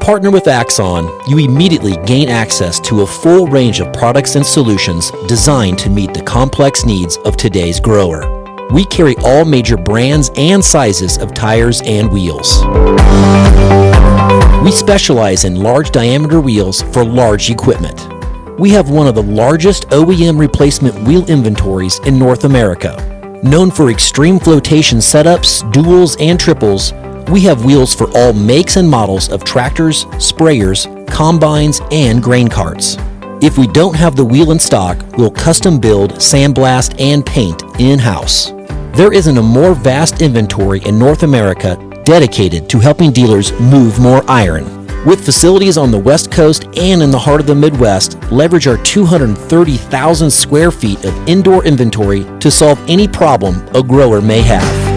partner with Axon, you immediately gain access to a full range of products and solutions designed to meet the complex needs of today's grower. We carry all major brands and sizes of tires and wheels. We specialize in large diameter wheels for large equipment. We have one of the largest OEM replacement wheel inventories in North America. Known for extreme flotation setups, duals, and triples, we have wheels for all makes and models of tractors, sprayers, combines, and grain carts. If we don't have the wheel in stock, we'll custom build, sandblast, and paint in-house. There isn't a more vast inventory in North America dedicated to helping dealers move more iron. With facilities on the West Coast and in the heart of the Midwest, leverage our 230,000 square feet of indoor inventory to solve any problem a grower may have.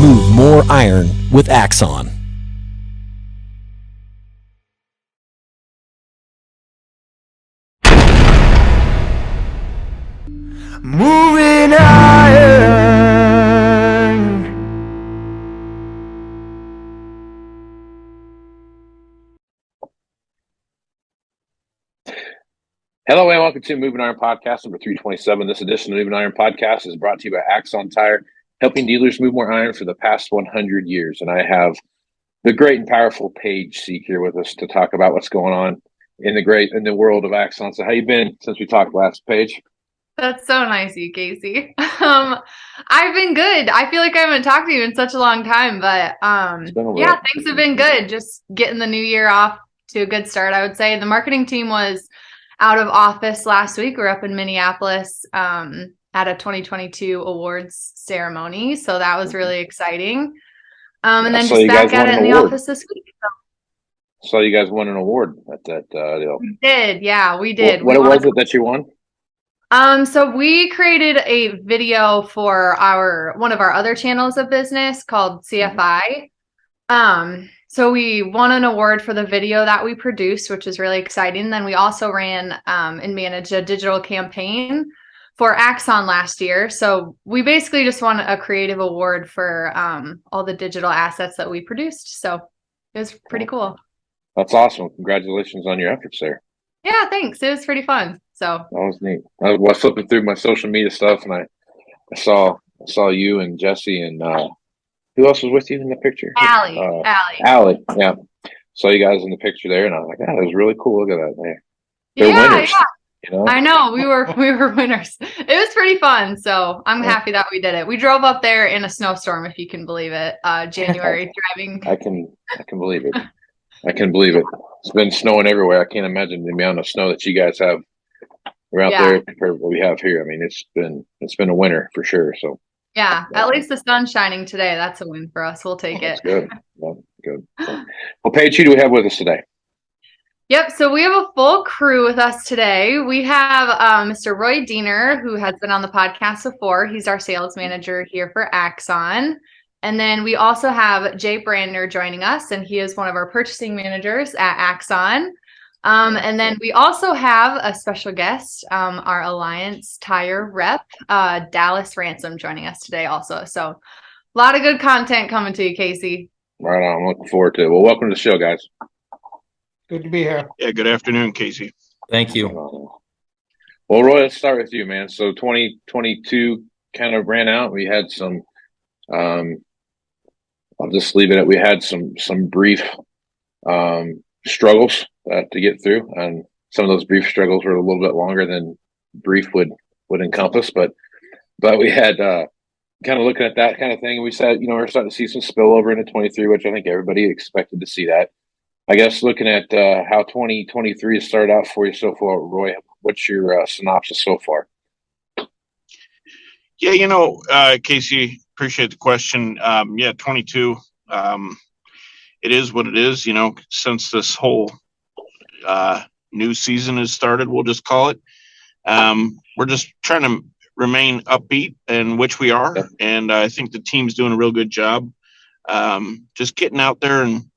Move more iron with Axon. Moving iron. Hello and welcome to Moving Iron Podcast number 327. This edition of Moving Iron Podcast is brought to you by Axon Tire, helping dealers move more iron for the past 100 years. And I have the great and powerful Paige Seek here with us to talk about what's going on in the world of Axon. So how you been since we talked last, Paige? That's so nice of you, Casey. I've been good. I feel like I haven't talked to you in such a long time, but yeah, things have been good. Just getting the new year off to a good start, I would say. The marketing team was out of office last week. We're up in Minneapolis at a 2022 awards ceremony, so that was really exciting. And then just back at it in the office this week. So you guys won an award at that deal. We did, yeah, we did. What was it that you won? So we created a video for one of our other channels of business called CFI. So we won an award for the video that we produced, which is really exciting. Then we also ran and managed a digital campaign for Axon last year. So we basically just won a creative award for all the digital assets that we produced. So it was pretty cool. That's awesome. Congratulations on your efforts there. Yeah, thanks. It was pretty fun. So that was neat. I was flipping through my social media stuff and I saw you and Jesse and who else was with you in the picture? Allie. Yeah. Saw you guys in the picture there, and I was like, "Oh, that was really cool. Look at that there. They're winners." Yeah. You know? I know we were winners. It was pretty fun. So I'm happy that we did it. We drove up there in a snowstorm, if you can believe it. January driving. I can believe it. I can believe it. It's been snowing everywhere. I can't imagine the amount of snow that you guys have around there compared to what we have here. I mean, it's been a winter for sure. So. Yeah, at least the sun's shining today. That's a win for us. We'll take it. Good. Well, good. Well, Paige, who do we have with us today? Yep. So we have a full crew with us today. We have Mr. Roy Diener, who has been on the podcast before. He's our sales manager here for Axon. And then we also have Jay Brandner joining us, and he is one of our purchasing managers at Axon. And then we also have a special guest, our Alliance Tire rep, Dallas Ransom, joining us today also. So a lot of good content coming to you, Casey. Right on. I'm looking forward to it. Well, welcome to the show, guys. Good to be here. Yeah, good afternoon, Casey. Thank you. Well, Roy, let's start with you, man. So 2022 kind of ran out. We had some, I'll just leave it at we had some brief struggles to get through, and some of those brief struggles were a little bit longer than brief would encompass, but we had kind of looking at that kind of thing, and we said, we're starting to see some spillover into 23, which I think everybody expected to see that. I guess looking at how 2023 has started out for you so far, Roy, what's your synopsis so far? Yeah, Casey, appreciate the question. 22, it is what it is, since this whole new season has started, we'll just call it. We're just trying to remain upbeat, and which we are. And I think the team's doing a real good job. Just getting out there and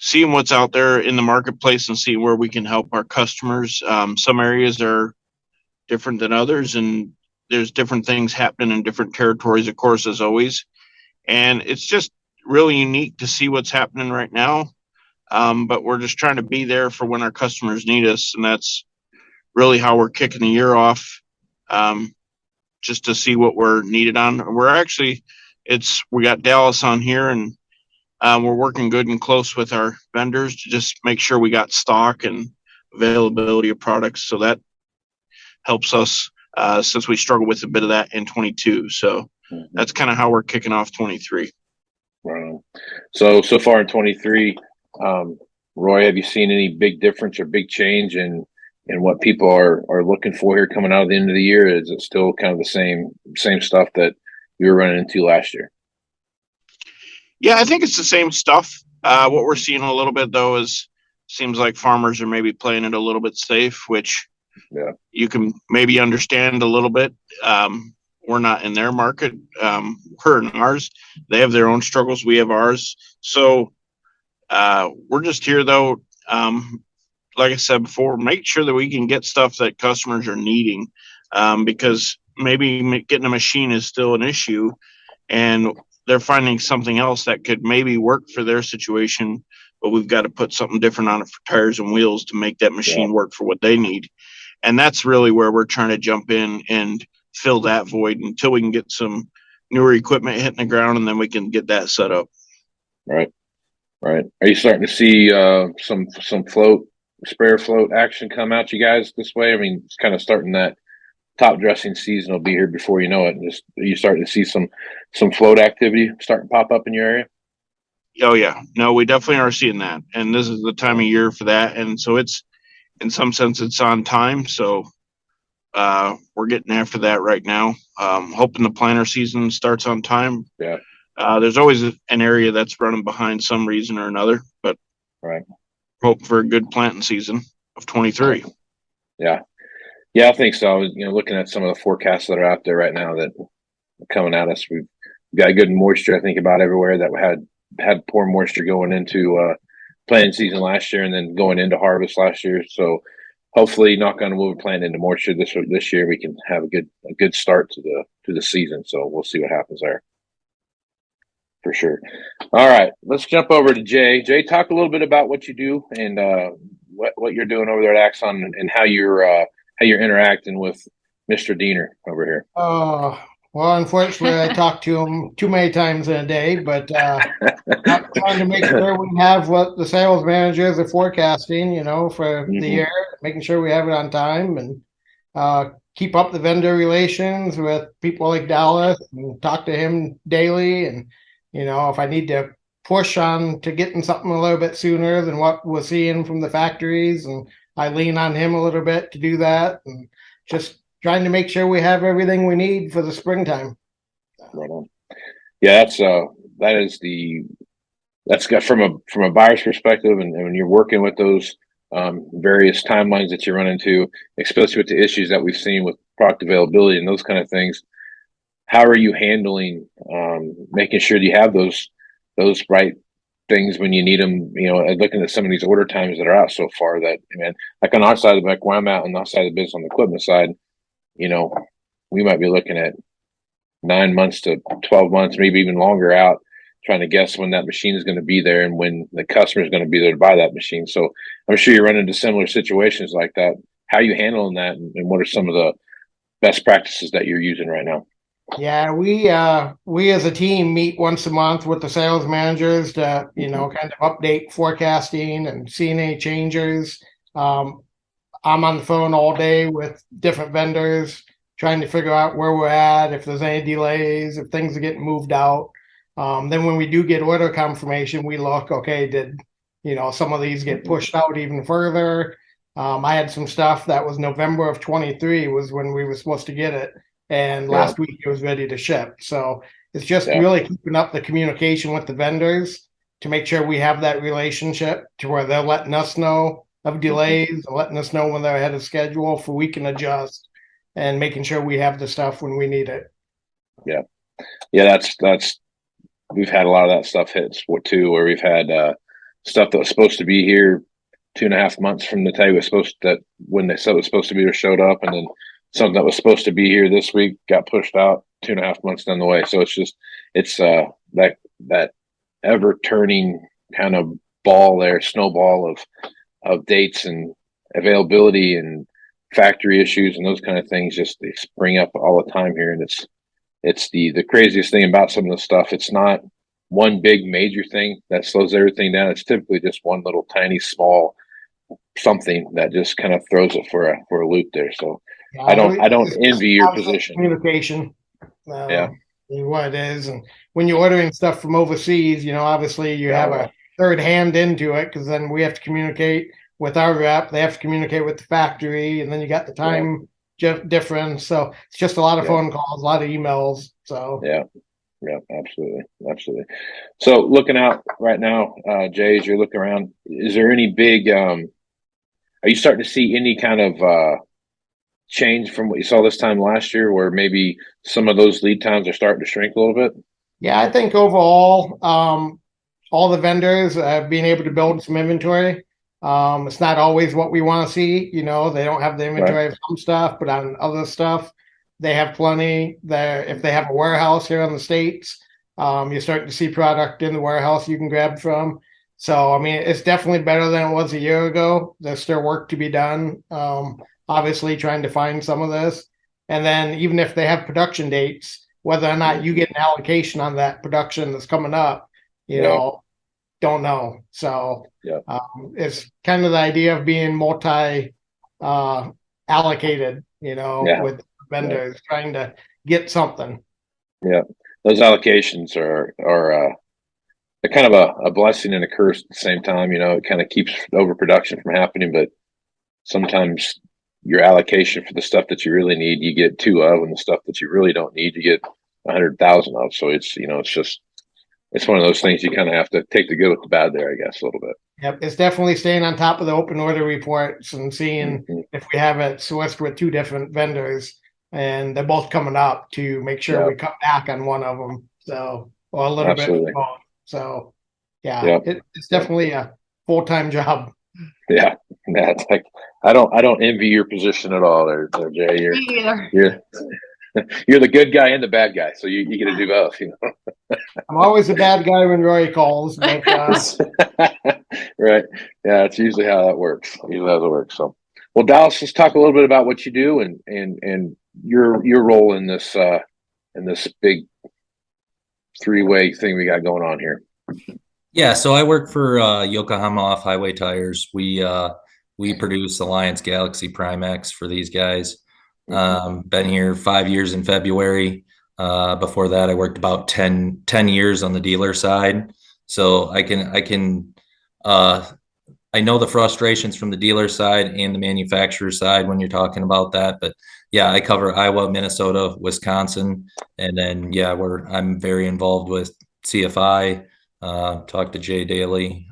seeing what's out there in the marketplace and seeing where we can help our customers. Some areas are different than others, and there's different things happening in different territories, of course, as always. And it's just really unique to see what's happening right now. but we're just trying to be there for when our customers need us, and that's really how we're kicking the year off, just to see what we're needed on. We got Dallas on here, and we're working good and close with our vendors to just make sure we got stock and availability of products. So that helps us since we struggled with a bit of that in 22. So that's kind of how we're kicking off 23. Right. So far in 23, Roy, have you seen any big difference or big change in what people are looking for here coming out of the end of the year? Is it still kind of the same stuff that you were running into last year? Yeah, I think it's the same stuff. What we're seeing a little bit though seems like farmers are maybe playing it a little bit safe, which you can maybe understand a little bit. We're not in their market. We're in ours. They have their own struggles. We have ours. So we're just here though. Like I said before, make sure that we can get stuff that customers are needing, because maybe getting a machine is still an issue, and they're finding something else that could maybe work for their situation, but we've got to put something different on it for tires and wheels to make that machine work for what they need. And that's really where we're trying to jump in and fill that void until we can get some newer equipment hitting the ground, and then we can get that set up. Right. Are you starting to see some sprayer float action come out you guys this way? I mean, it's kind of starting that top dressing season will be here before you know it. And are you starting to see some float activity starting to pop up in your area? Oh yeah, no, we definitely are seeing that, and this is the time of year for that, and so it's in some sense it's on time. So we're getting after that right now. Hoping the planter season starts on time. Yeah. There's always an area that's running behind some reason or another, but hope for a good planting season of 23. Yeah, I think so. Looking at some of the forecasts that are out there right now that are coming at us, we've got good moisture, I think, about everywhere. That we had poor moisture going into planting season last year and then going into harvest last year. So hopefully, knock on wood, plant into moisture this year, we can have a good start to the season. So we'll see what happens there. For sure. All right, let's jump over to Jay. Jay, talk a little bit about what you do and what you're doing over there at Axon and how you're interacting with Mr. Diener over here. Well, unfortunately, I talk to him too many times in a day, but trying to make sure we have what the sales managers are forecasting, for the year, making sure we have it on time, and keep up the vendor relations with people like Dallas and talk to him daily. And, if I need to push on to getting something a little bit sooner than what we're seeing from the factories, and I lean on him a little bit to do that, and just trying to make sure we have everything we need for the springtime. Right on. Yeah, that's got from a buyer's perspective, and when you're working with those various timelines that you run into, especially with the issues that we've seen with product availability and those kind of things. How are you handling making sure you have those right things when you need them? Looking at some of these order times that are out so far, that like on our side of the back, where I'm out on our side of the business on the equipment side, we might be looking at 9 months to 12 months, maybe even longer out, trying to guess when that machine is going to be there and when the customer is going to be there to buy that machine. So I'm sure you run into similar situations like that. How are you handling that, and what are some of the best practices that you're using right now? Yeah, we as a team meet once a month with the sales managers to, kind of update forecasting and seeing any changes. I'm on the phone all day with different vendors, trying to figure out where we're at, if there's any delays, if things are getting moved out. Then when we do get order confirmation, we look, okay, did, some of these get pushed out even further? I had some stuff that was November of 23 was when we were supposed to get it. And last week it was ready to ship. So it's just really keeping up the communication with the vendors to make sure we have that relationship to where they're letting us know of delays and letting us know when they're ahead of schedule for we can adjust, and making sure we have the stuff when we need it. Yeah. That's we've had a lot of that stuff hits too, where we've had stuff that was supposed to be here 2.5 months from the time when they said it was supposed to be here showed up, and then something that was supposed to be here this week got pushed out 2.5 months down the way. So it's that ever turning kind of snowball of dates and availability and factory issues and those kind of things just they spring up all the time here. And it's the craziest thing about some of the stuff. It's not one big major thing that slows everything down. It's typically just one little tiny small something that just kind of throws it for a loop there. So Yeah, I don't envy your constant position. communication. Yeah. What it is. And when you're ordering stuff from overseas, obviously you have a third hand into it, because then we have to communicate with our rep. They have to communicate with the factory, and then you got the time difference. So it's just a lot of phone calls, a lot of emails. So yeah, absolutely. So looking out right now, Jay, as you're looking around, is there any big are you starting to see any kind of change from what you saw this time last year, where maybe some of those lead times are starting to shrink a little bit? Yeah, I think overall, all the vendors have been able to build some inventory. It's not always what we want to see. They don't have the inventory of some stuff, but on other stuff, they have plenty. If they have a warehouse here in the States, you're starting to see product in the warehouse you can grab from. So, I mean, it's definitely better than it was a year ago. There's still work to be done. Obviously trying to find some of this. And then even if they have production dates, whether or not you get an allocation on that production that's coming up, don't know. So it's kind of the idea of being multi allocated, with vendors trying to get something. Yeah. Those allocations are they're kind of a blessing and a curse at the same time. It kind of keeps overproduction from happening, but sometimes your allocation for the stuff that you really need, you get 2 of, and the stuff that you really don't need, you get 100,000 of. So it's it's one of those things you kind of have to take the good with the bad there, I guess, a little bit. Yep, it's definitely staying on top of the open order reports and seeing if we have it sourced with 2 different vendors and they're both coming up, to make sure we cut back on one of them. So, or a little bit. So, it's definitely a full-time job. Yeah, it's like I don't envy your position at all, there, Jay. You're the good guy and the bad guy, so you get to do both. I'm always the bad guy when Roy calls. But, right? Yeah, it's usually how that works. So, well, Dallas, let's talk a little bit about what you do and your role in this big 3-way thing we got going on here. Yeah, so I work for Yokohama Off-Highway Tires. We produce Alliance Galaxy Prime X for these guys. Been here 5 years in February. Before that, I worked about 10 years on the dealer side. So I know the frustrations from the dealer side and the manufacturer side when you're talking about that. But yeah, I cover Iowa, Minnesota, Wisconsin, and then I'm very involved with CFI. Talk to Jay daily.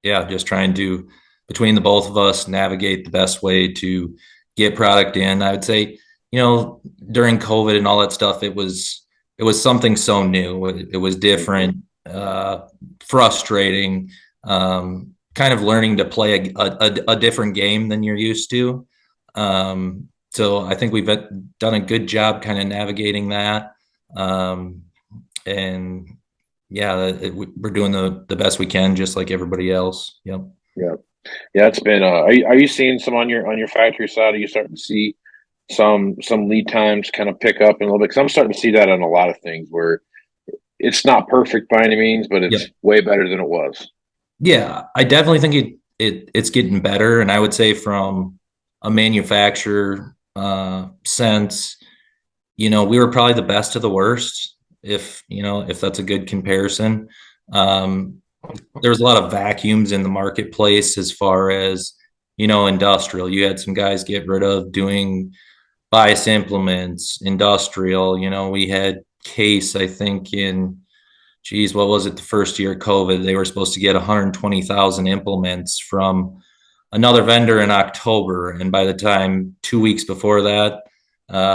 Just trying to, between the both of us, navigate the best way to get product in. I would say, during COVID and all that stuff, it was something so new. It was different, frustrating, kind of learning to play a different game than you're used to. So I think we've done a good job kind of navigating that. And we're doing the best we can, just like everybody else. Yep. Yeah. It's been. Are you seeing some on your factory side? Are you starting to see some lead times kind of pick up in a little bit? Because I'm starting to see that on a lot of things where it's not perfect by any means, but it's way better than it was. Yeah, I definitely think it's getting better, and I would say from a manufacturer sense, we were probably the best of the worst. If that's a good comparison. There was a lot of vacuums in the marketplace as far as, industrial. You had some guys get rid of doing bias implements, industrial. We had Case, I think what was it? The first year of COVID, they were supposed to get 120,000 implements from another vendor in October. And by the time 2 weeks before that,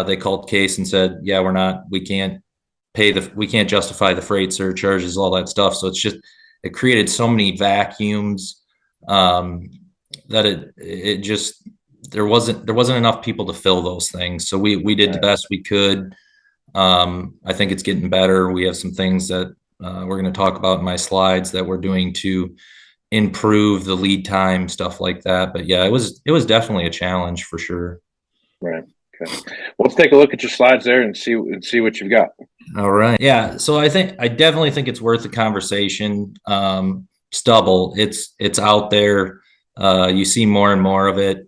they called Case and said, we can't justify the freight surcharges, all that stuff. So it created so many vacuums that there wasn't enough people to fill those things. So we did the best we could. I think it's getting better. We have some things that we're going to talk about in my slides that we're doing to improve the lead time, stuff like that. But yeah, it was definitely a challenge for sure. Right. Okay. Well, let's take a look at your slides there and see what you've got. All right. Yeah. So I definitely think it's worth a conversation. Stubble, it's out there. You see more and more of it.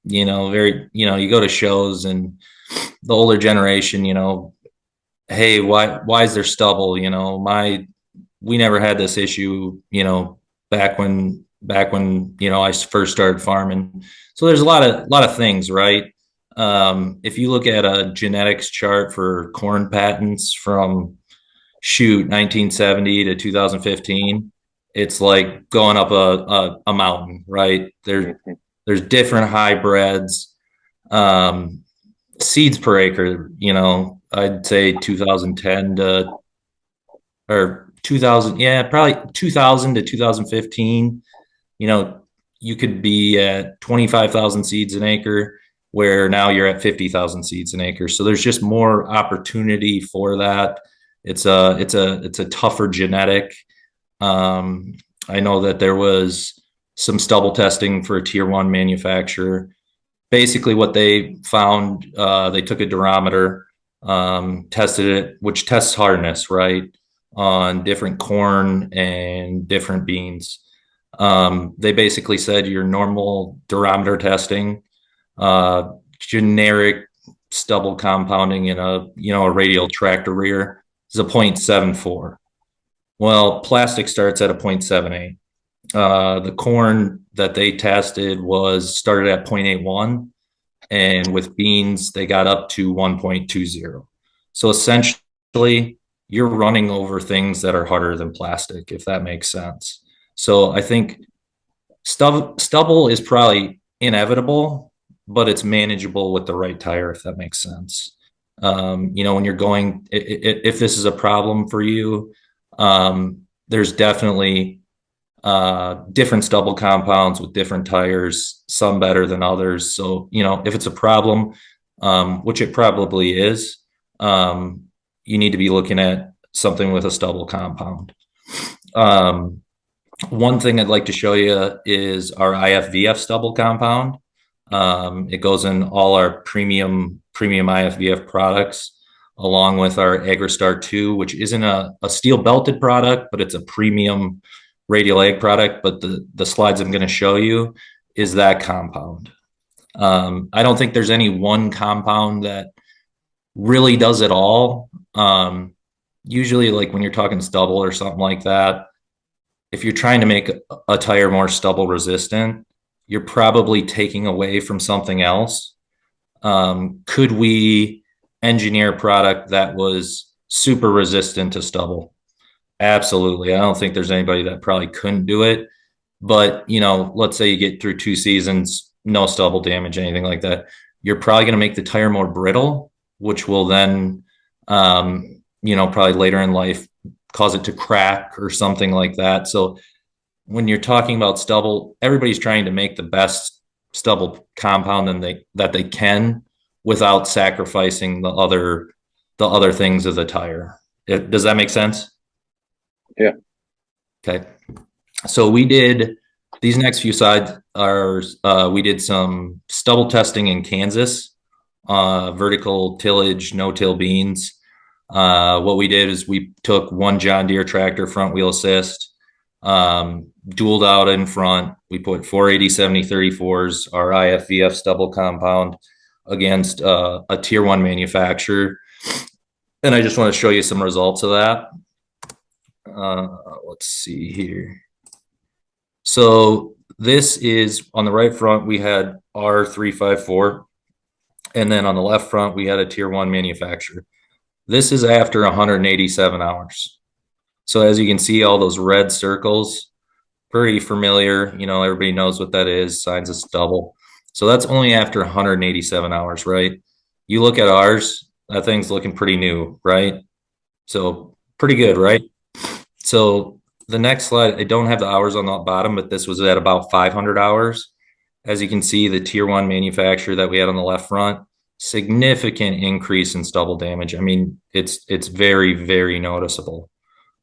You go to shows and the older generation, hey, why is there stubble? We never had this issue, back when I first started farming. So there's a lot of things, right? If you look at a genetics chart for corn patents from 1970 to 2015, it's like going up a mountain, right? There's different hybrids, seeds per acre, I'd say 2010 to, or 2000, yeah, probably 2000 to 2015, you could be at 25,000 seeds an acre, where now you're at 50,000 seeds an acre. So there's just more opportunity for that. It's a tougher genetic. I know that there was some stubble testing for a tier 1 manufacturer. Basically what they found, they took a durometer, tested it, which tests hardness, right, on different corn and different beans. They basically said your normal durometer testing, generic stubble compounding in a radial tractor rear is a 0.74. Well, plastic starts at a 0.78. The corn that they tested started at 0.81, and with beans they got up to 1.20. So essentially you're running over things that are harder than plastic, if that makes sense. So I think stubble is probably inevitable, but it's manageable with the right tire, if that makes sense. When you're going, if this is a problem for you, there's definitely different stubble compounds with different tires, some better than others. So, if it's a problem, which it probably is, you need to be looking at something with a stubble compound. One thing I'd like to show you is our IFVF stubble compound. It goes in all our premium IFVF products, along with our AgriStar 2, which isn't a steel belted product, but it's a premium radial ag product. But the slides I'm going to show you is that compound. I don't think there's any one compound that really does it all. Usually, like when you're talking stubble or something like that, if you're trying to make a tire more stubble resistant, you're probably taking away from something else. Could we engineer a product that was super resistant to stubble? Absolutely. I don't think there's anybody that probably couldn't do it. But, let's say you get through 2 seasons, no stubble damage, anything like that. You're probably going to make the tire more brittle, which will then, probably later in life cause it to crack or something like that. So when you're talking about stubble, everybody's trying to make the best stubble compound that they can without sacrificing the other things of the tire. Does that make sense? Yeah. Okay. So we did these next few slides we did some stubble testing in Kansas, vertical tillage, no-till beans. What we did is we took one John Deere tractor front wheel assist, dualed out in front. We put 480/70/34s, our IFVF stubble compound, against a tier 1 manufacturer. And I just want to show you some results of that. Let's see here. So this is on the right front, we had R354. And then on the left front, we had a tier 1 manufacturer. This is after 187 hours. So as you can see, all those red circles, pretty familiar. Everybody knows what that is, signs of stubble. So that's only after 187 hours, right? You look at ours, that thing's looking pretty new, right? So pretty good, right? So the next slide, I don't have the hours on the bottom, but this was at about 500 hours. As you can see, the tier 1 manufacturer that we had on the left front, significant increase in stubble damage. I mean, it's very, very noticeable.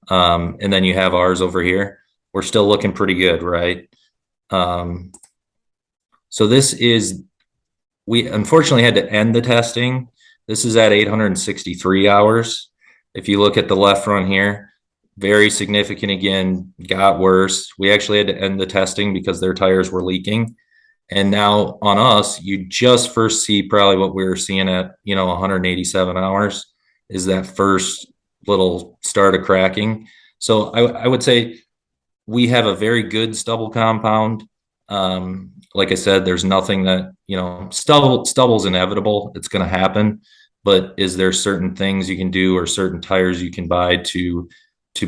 And then you have ours over here. We're still looking pretty good, right? So we unfortunately had to end the testing. This is at 863 hours. If you look at the left front here, very significant again, got worse. We actually had to end the testing because their tires were leaking. And now on us, you just first see probably what we were seeing at, 187 hours is that first little start of cracking. So I would say we have a very good stubble compound. Like I said, there's nothing that, stubble's inevitable. It's going to happen. But is there certain things you can do or certain tires you can buy to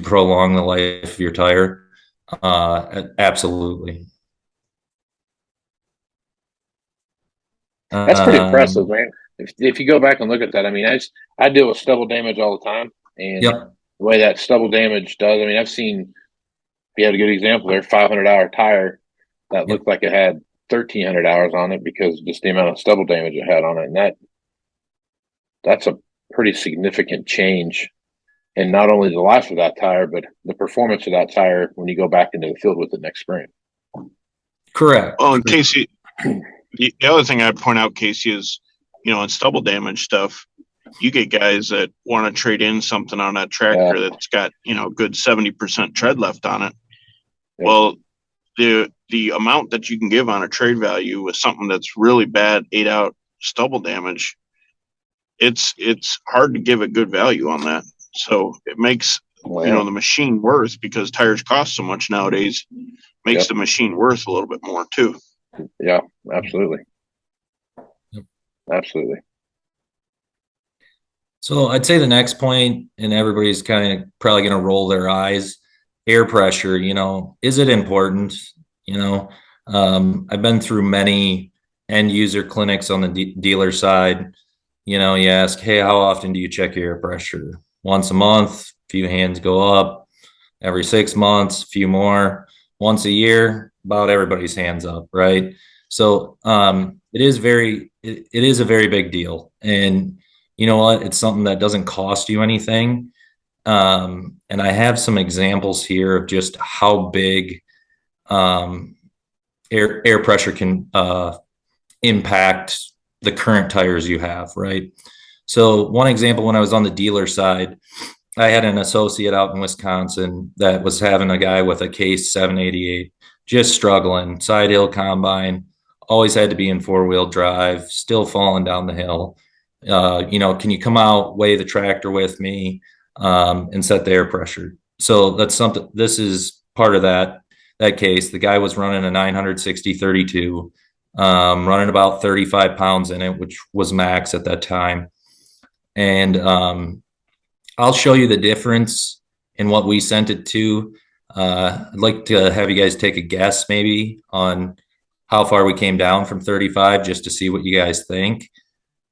prolong the life of your tire? Absolutely. That's pretty impressive, man. If you go back and look at that, I mean, I deal with stubble damage all the time, and Yep. the way that stubble damage does, I mean, I've seen. You had a good example there, 500-hour tire that looked like it had 1,300 hours on it because just the amount of stubble damage it had on it, and that's a pretty significant change in not only the life of that tire, but the performance of that tire when you go back into the field with it next spring. Correct. Oh, and Casey, the other thing I'd point out, Casey, is, in stubble damage stuff, you get guys that want to trade in something on that tractor that's got, good 70% tread left on it. Yeah. Well, the amount that you can give on a trade value with something that's really bad, 8-out stubble damage, it's hard to give a good value on that. So it makes, the machine worth, because tires cost so much nowadays, makes the machine worth a little bit more too. Yeah, absolutely. Yep. Absolutely. So I'd say the next point, and everybody's kind of probably going to roll their eyes, air pressure, is it important? I've been through many end user clinics on the dealer side. You ask, hey, how often do you check your air pressure? Once a month, a few hands go up. Every 6 months, a few more. Once a year, about everybody's hands up, right? So it is a very big deal. And you know what? It's something that doesn't cost you anything. And I have some examples here of just how big air pressure can impact the current tires you have, right? So one example, when I was on the dealer side, I had an associate out in Wisconsin that was having a guy with a Case 788, just struggling, side hill combine, always had to be in 4-wheel drive, still falling down the hill. Can you come out, weigh the tractor with me, and set the air pressure? So that's something, this is part of that case. The guy was running a 960/32, running about 35 pounds in it, which was max at that time. And I'll show you the difference in what we sent it to. I'd like to have you guys take a guess maybe on how far we came down from 35, just to see what you guys think.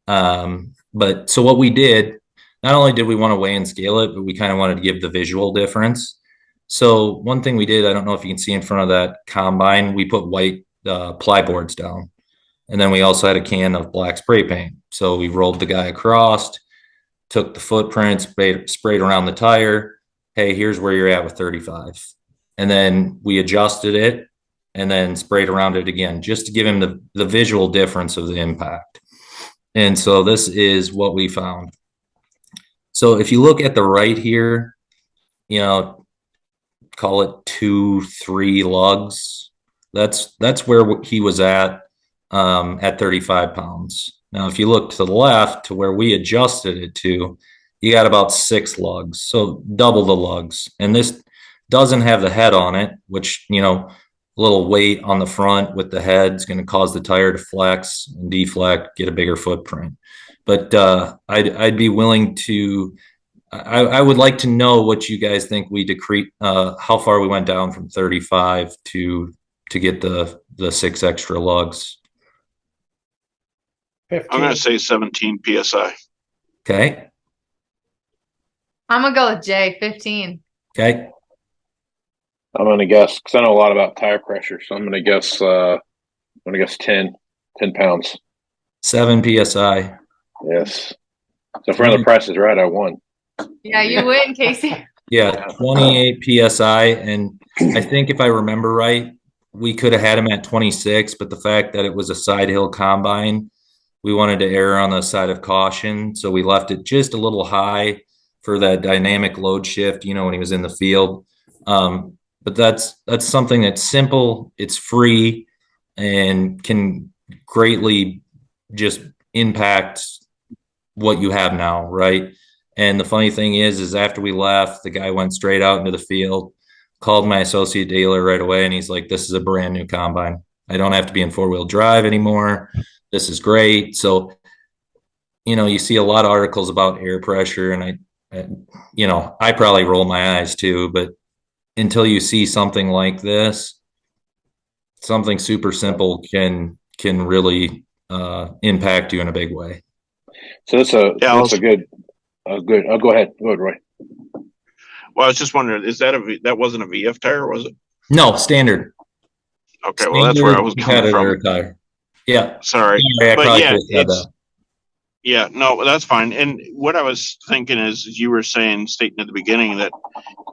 But so what we did, not only did we want to weigh and scale it, but we kind of wanted to give the visual difference. So one thing we did, I don't know if you can see in front of that combine, we put white ply boards down. And then we also had a can of black spray paint. So we rolled the guy across, took the footprint, sprayed around the tire. Hey, here's where you're at with 35. And then we adjusted it and then sprayed around it again, just to give him the visual difference of the impact. And so this is what we found. So if you look at the right here, call it 2-3 lugs. That's where he was at 35 pounds. Now, if you look to the left to where we adjusted it to, you got about 6 lugs, so double the lugs. And this doesn't have the head on it, which, a little weight on the front with the head is going to cause the tire to flex and deflect, get a bigger footprint. But I'd be willing to, I would like to know what you guys think we decrease, how far we went down from 35 to get the 6 extra lugs. 15. I'm going to say 17 PSI. Okay. I'm going to go with Jay, 15. Okay. I'm going to guess, because I know a lot about tire pressure, so I'm going to guess 10 pounds. 7 PSI. Yes. So if we're on the Price is Right, I won. Yeah, you win, Casey. Yeah, 28 psi, and I think if I remember right, we could have had him at 26, but the fact that it was a side hill combine, we wanted to err on the side of caution, so we left it just a little high for that dynamic load shift, when he was in the field. But that's something that's simple, it's free, and can greatly just impact what you have now, right? And the funny thing is after we left, the guy went straight out into the field, called my associate dealer right away, and he's like, "This is a brand new combine. I don't have to be in 4-wheel drive anymore. This is great." So, you see a lot of articles about air pressure, and I probably roll my eyes too, but until you see something like this, something super simple can really impact you in a big way. So that's a good. Oh, go ahead, Roy. Well, I was just wondering, that wasn't a VF tire, was it? No, standard. Okay, well, that's where I was coming from. Tire. Yeah. Sorry. But yeah, no, that's fine. And what I was thinking is, you were stating at the beginning that,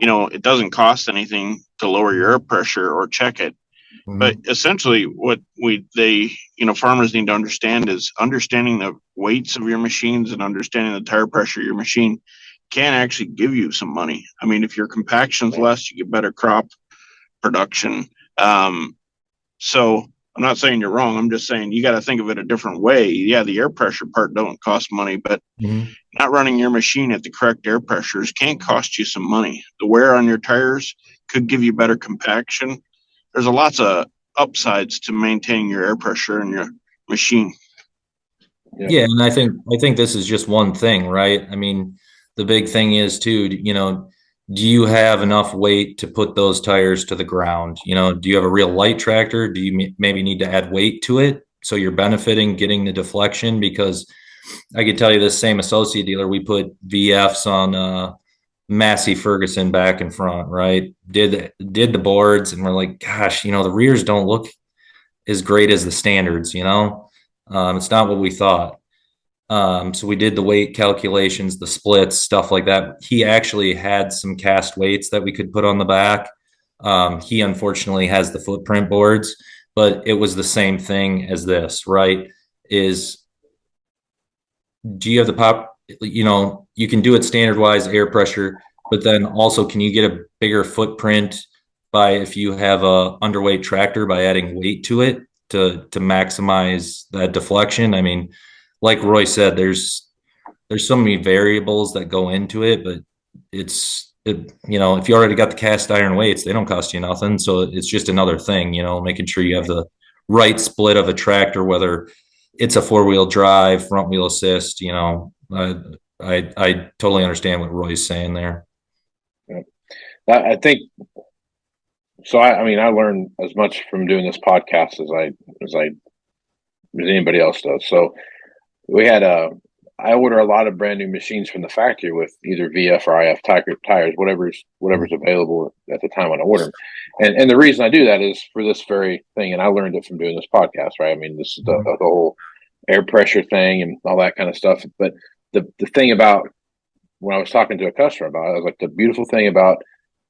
it doesn't cost anything to lower your air pressure or check it. Mm-hmm. But essentially what farmers need to understand is understanding the weights of your machines and understanding the tire pressure of your machine can actually give you some money. I mean, if your compaction's less, you get better crop production. So I'm not saying you're wrong. I'm just saying you got to think of it a different way. Yeah, the air pressure part don't cost money, but not running your machine at the correct air pressures can cost you some money. The wear on your tires could give you better compaction. There's lots of upsides to maintaining your air pressure in your machine. Yeah, and I think this is just one thing, right? I mean, the big thing is too, do you have enough weight to put those tires to the ground? Do you have a real light tractor? Do you maybe need to add weight to it so you're benefiting getting the deflection? Because I could tell you this same associate dealer, we put VFs on Massey Ferguson back and front, right? Did the boards, and we're like, gosh, the rears don't look as great as the standards, it's not what we thought. So we did the weight calculations, the splits, stuff like that. He actually had some cast weights that we could put on the back. He unfortunately has the footprint boards, but it was the same thing as this, right? Do you have the pop? You can do it standard wise air pressure, but then also can you get a bigger footprint if you have a underweight tractor by adding weight to it to maximize that deflection? I mean, like Roy said, there's so many variables that go into it, but if you already got the cast iron weights, they don't cost you nothing. So it's just another thing, making sure you have the right split of a tractor, whether it's a 4-wheel drive, front wheel assist, I totally understand what Roy's saying there. Yeah. I think so. I learned as much from doing this podcast as anybody else does. So we had I order a lot of brand new machines from the factory with either VF or IF tires, whatever's available at the time when I order them. And the reason I do that is for this very thing. And I learned it from doing this podcast, right? I mean, this is the whole air pressure thing and all that kind of stuff. But the thing about when I was talking to a customer about it, I was like, the beautiful thing about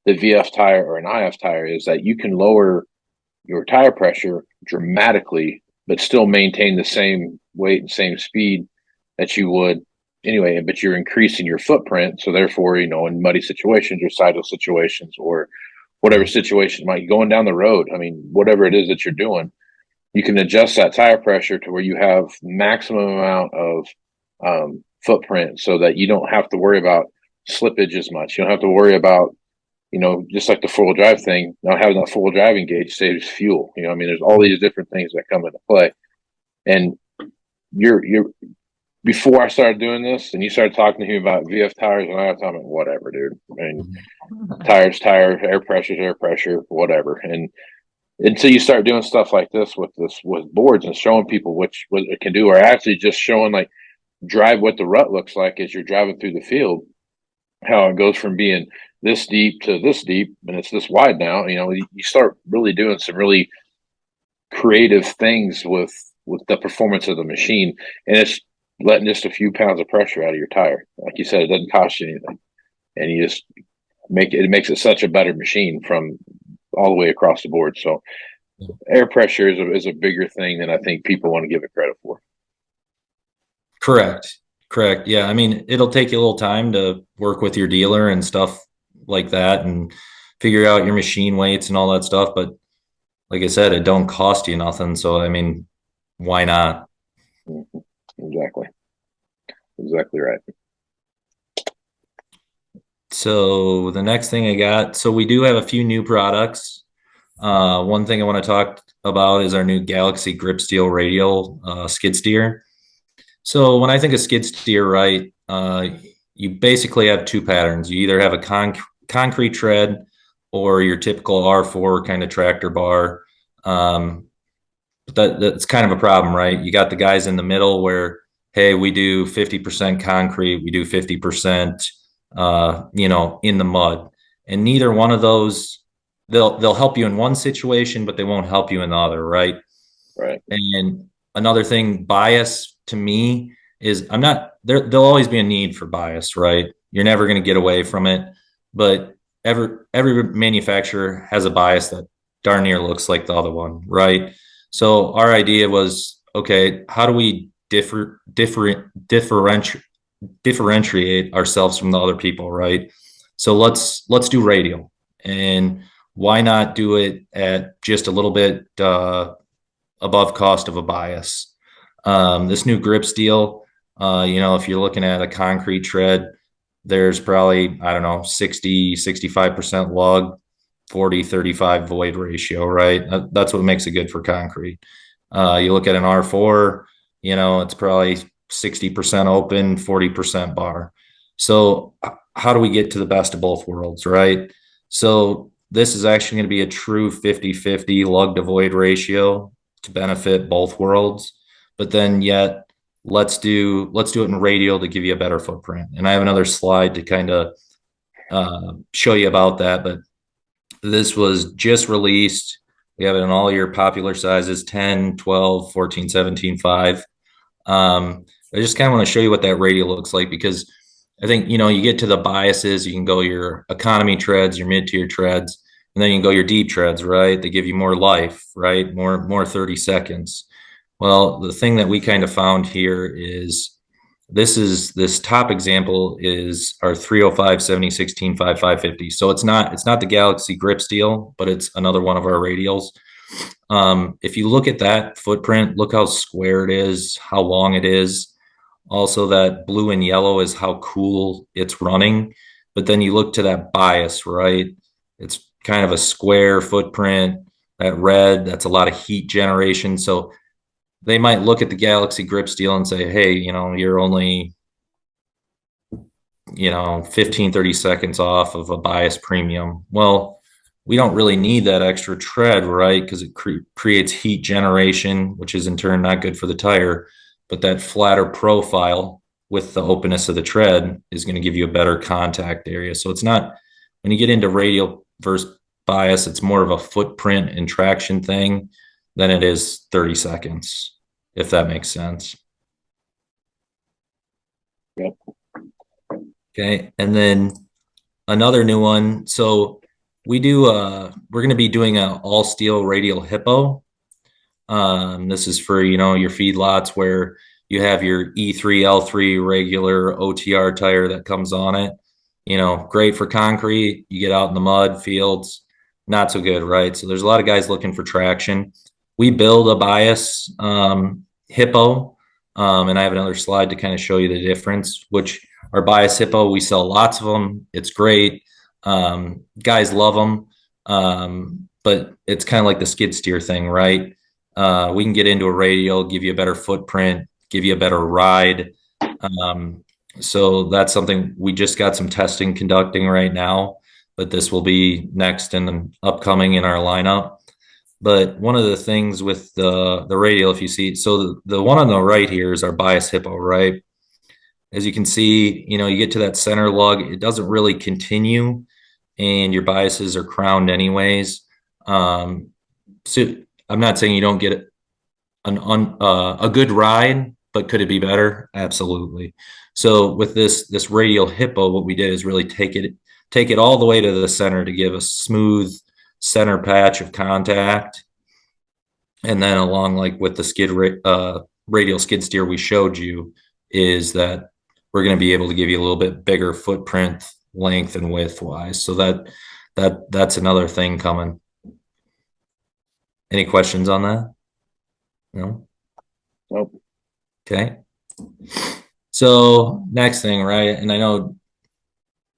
the VF tire or an IF tire is that you can lower your tire pressure dramatically, but still maintain the same weight and same speed that you would anyway, but you're increasing your footprint. So therefore, in muddy situations or sidle situations or whatever situation might be going down the road, I mean, whatever it is that you're doing, you can adjust that tire pressure to where you have maximum amount of footprint so that you don't have to worry about slippage as much. You don't have to worry about, just like the 4-wheel drive thing, not having that 4-wheel driving gauge saves fuel. There's all these different things that come into play. And you're before I started doing this and you started talking to him about VF tires and IF tires, whatever, dude. I mean, tires, air pressure, whatever. And until you start doing stuff like this with boards and showing people what it can do, or actually just showing drive what the rut looks like as you're driving through the field, how it goes from being this deep to this deep and it's this wide now. You start really doing some really creative things with the performance of the machine. And letting just a few pounds of pressure out of your tire. Like you said, it doesn't cost you anything, and you just it makes it such a better machine from all the way across the board. So air pressure is a bigger thing than I think people want to give it credit for. Correct. Yeah. I mean, it'll take you a little time to work with your dealer and stuff like that and figure out your machine weights and all that stuff. But like I said, it don't cost you nothing. So, I mean, why not? Mm-hmm. Exactly right. So the next thing I got, so we do have a few new products. One thing I want to talk about is our new Galaxy Grip Steel Radial skid steer. So when I think of skid steer, right, you basically have two patterns. You either have a concrete tread or your typical R4 kind of tractor bar. But that's kind of a problem, right? You got the guys in the middle where, hey, we do 50% concrete, we do 50%, in the mud, and neither one of those, they'll help you in one situation, but they won't help you in the other, right? Right. And another thing, bias to me is there'll always be a need for bias, right? You're never going to get away from it, but every manufacturer has a bias that darn near looks like the other one, right? So our idea was, okay, how do we differentiate ourselves from the other people, right? So let's do radial, and why not do it at just a little bit above cost of a bias? This new grip steel, if you're looking at a concrete tread, there's probably, I don't know, 65% lug, 40-35 void ratio, right? That's what makes it good for concrete. You look at an R4, it's probably 60% open, 40% bar. So how do we get to the best of both worlds, right? So this is actually going to be a true 50-50 lug to void ratio to benefit both worlds. But then yet let's do it in radial to give you a better footprint. And I have another slide to kind of show you about that, but this was just released. We have it in all your popular sizes, 10, 12, 14, 17, 5. I just kind of want to show you what that radial looks like, because I think, you get to the biases, you can go your economy treads, your mid-tier treads, and then you can go your deep treads, right? They give you more life, right? More 30 seconds. Well, the thing that we kind of found here is this top example is our 305 7016 550. So it's not the Galaxy grip steel, but it's another one of our radials. If you look at that footprint, look how square it is, how long it is. Also, that blue and yellow is how cool it's running. But then you look to that bias, right? It's kind of a square footprint. That red, that's a lot of heat generation. So they might look at the Galaxy grip steel and say, hey, you're only, 15, 30 seconds off of a bias premium. Well, we don't really need that extra tread, right? Because it creates heat generation, which is in turn not good for the tire. But that flatter profile with the openness of the tread is going to give you a better contact area. So it's not, when you get into radial versus bias, it's more of a footprint and traction thing than it is 30 seconds, if that makes sense. Yep. Okay. And then another new one. So we're going to be doing an all steel radial hippo. This is for, your feedlots where you have your E3, L3 regular OTR tire that comes on it. Great for concrete. You get out in the mud fields, not so good, right? So there's a lot of guys looking for traction. We build a bias hippo, and I have another slide to kind of show you the difference, which our bias hippo, we sell lots of them. It's great. Guys love them, but it's kind of like the skid steer thing, right? We can get into a radial, give you a better footprint, give you a better ride. So that's something we just got some testing conducting right now, but this will be next and upcoming in our lineup. But one of the things with the radial, if you see, so the one on the right here is our bias hippo, right? As you can see, you get to that center lug, it doesn't really continue, and your biases are crowned anyways. So I'm not saying you don't get a good ride, but could it be better? Absolutely. So with this radial hippo, what we did is really take it all the way to the center to give a smooth center patch of contact. And then along like with the radial skid steer we showed you, is that we're going to be able to give you a little bit bigger footprint length and width wise. So that's another thing coming. Any questions on that? No? Nope. Okay. So next thing, right? And I know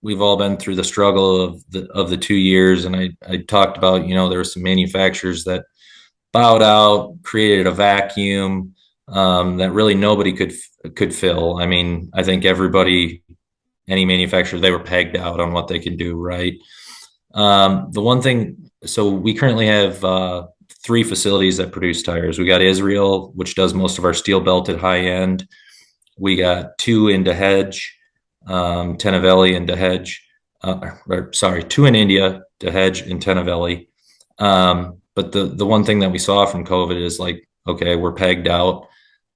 we've all been through the struggle of the 2 years, and I talked about, there were some manufacturers that bowed out, created a vacuum that really nobody could fill. I mean, I think any manufacturer, they were pegged out on what they can do, right? The one thing, so we currently have 3 facilities that produce tires. We got Israel, which does most of our steel belted high end. We got 2 in DeHedge, Tenavelli and DeHedge. 2 in India, DeHedge and Tenavelli. But the one thing that we saw from COVID is like, okay, we're pegged out.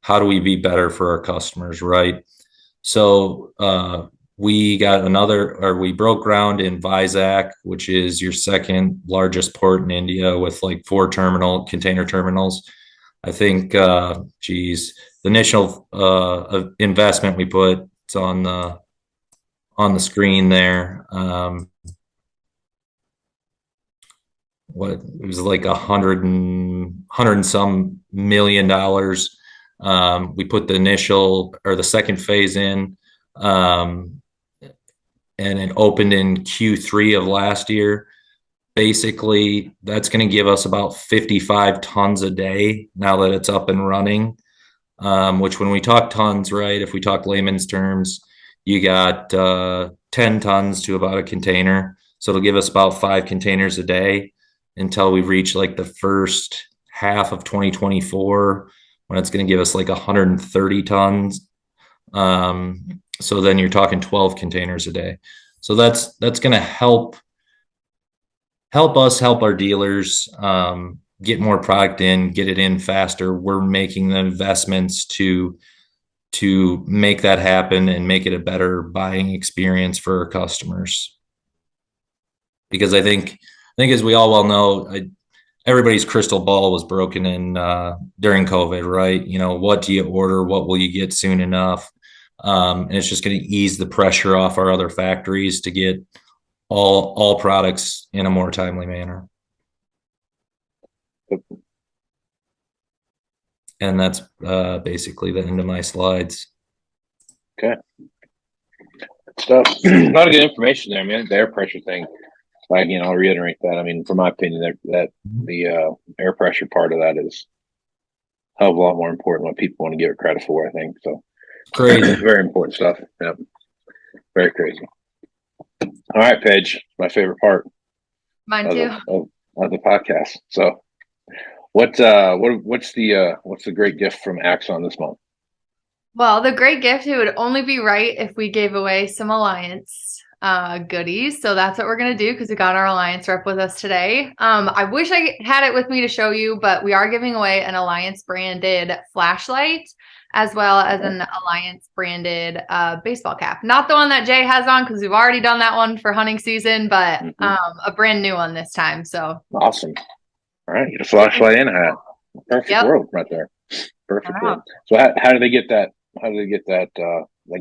How do we be better for our customers, right? So we broke ground in Vizag, which is your second largest port in India with like 4 container terminals. I think, the initial investment we put, it's on the screen there. It was like $100 and some million. We put the second phase in, and it opened in Q3 of last year. Basically, that's going to give us about 55 tons a day now that it's up and running, which when we talk tons, right, if we talk layman's terms, you got 10 tons to about a container. So it'll give us about 5 containers a day until we reach like the first half of 2024, when it's going to give us like 130 tons. So then you're talking 12 containers a day. So that's going to help us help our dealers get more product in, get it in faster. We're making the investments to make that happen and make it a better buying experience for our customers. Because I think as we all well know, everybody's crystal ball was broken in during COVID, right? What do you order? What will you get soon enough? And it's just going to ease the pressure off our other factories to get all products in a more timely manner. And that's basically the end of my slides. Okay. Stuff. A lot of good information there, man. The air pressure thing. I'll reiterate that. I mean, from my opinion, that the air pressure part of that is a hell of a lot more important than what people want to give it credit for, I think. So crazy. Very important stuff. Yep. Very crazy. All right, Paige, my favorite part. Mine too. Of the podcast. So what's the great gift from Axon this month? Well, the great gift, it would only be right if we gave away some Alliance goodies. So that's what we're going to do, because we got our Alliance rep with us today. I wish I had it with me to show you, but we are giving away an Alliance branded flashlight, as well as an Alliance branded baseball cap. Not the one that Jay has on, because we've already done that one for hunting season, but a brand new one this time. So awesome. All right, get a flashlight and a hat. Perfect world right there. Perfect world. So how do they get that? How do they get that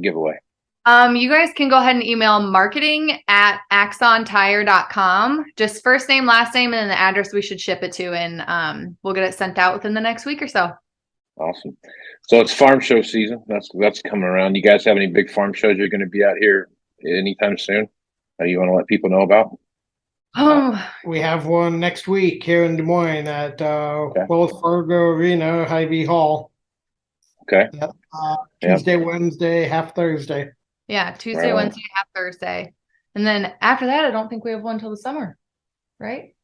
giveaway? You guys can go ahead and email marketing@axontire.com. Just first name, last name, and then the address we should ship it to, and we'll get it sent out within the next week or so. Awesome. So it's farm show season. That's coming around. You guys have any big farm shows you're going to be out here anytime soon that you want to let people know about? We have one next week here in Des Moines at Wells Fargo Arena, Hy-Vee Hall. Okay. Tuesday, Wednesday, half Thursday. Yeah, Tuesday, Wednesday, half Thursday. And then after that, I don't think we have one till the summer, right?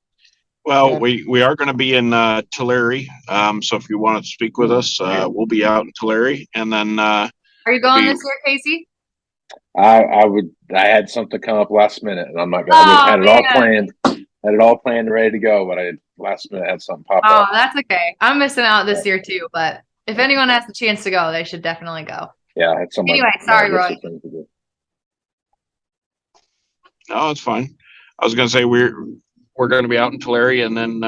Well, we are going to be in Tulare. So if you want to speak with us, we'll be out in Tulare. And then are you going this year, Casey? I had something come up last minute, and I'm not going. I had it all planned. Had it all planned and ready to go, but last minute had something pop up. Oh, that's okay. I'm missing out this year too, but if anyone has the chance to go, they should definitely go. Yeah, it's somebody. Anyway, sorry, Roy. No, it's fine. I was going to say we're going to be out in Tulare and then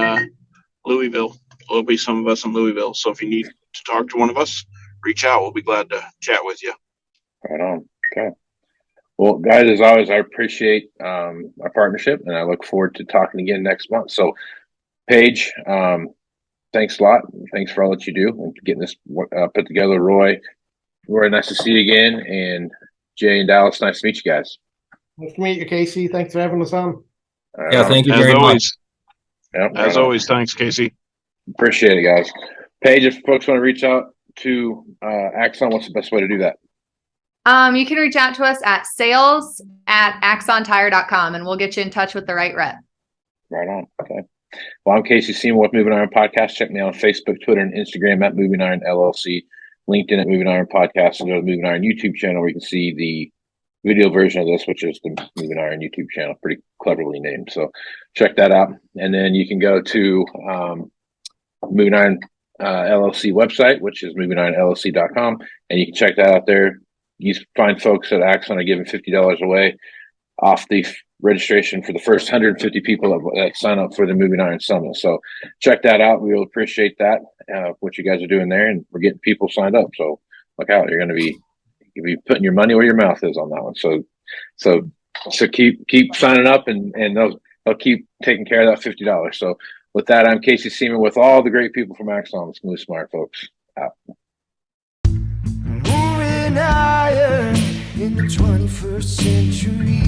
Louisville. There'll be some of us in Louisville. So if you need to talk to one of us, reach out. We'll be glad to chat with you. Right on. Okay. Well, guys, as always, I appreciate our partnership, and I look forward to talking again next month. So, Paige, thanks a lot. Thanks for all that you do and getting this put together. Roy, nice to see you again. And Jay and Dallas, nice to meet you guys. Nice to meet you, Casey. Thanks for having us on. Yeah, thank you very much. Yep, As always, thanks, Casey. Appreciate it, guys. Paige, if folks want to reach out to Axon, what's the best way to do that? You can reach out to us at sales@axontire.com, and we'll get you in touch with the right rep. Right on. Okay. Well, I'm Casey Seaman with Moving Iron Podcast. Check me out on Facebook, Twitter, and Instagram at Moving Iron LLC, LinkedIn at Moving Iron Podcast, and there's the Moving Iron YouTube channel where you can see the video version of this, which is the Moving Iron YouTube channel, pretty cleverly named. So check that out. And then you can go to Moving Iron LLC website, which is movingironllc.com, and you can check that out there. You find folks at Axon are giving $50 away off the registration for the first 150 people that sign up for the Moving Iron Summit. So check that out. We will appreciate that, what you guys are doing there, and we're getting people signed up. So look out. You'll be putting your money where your mouth is on that one. So keep signing up, and they'll keep taking care of that $50. So with that, I'm Casey Seaman with all the great people from Axon. Smooth Smart, folks. Out. Moving iron in the 21st century.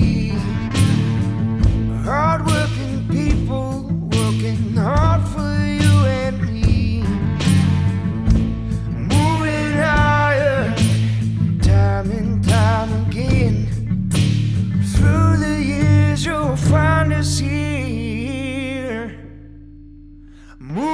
Hard-working people working hard for you and me. Moving iron time and time again. Through the years you'll find us here. Moving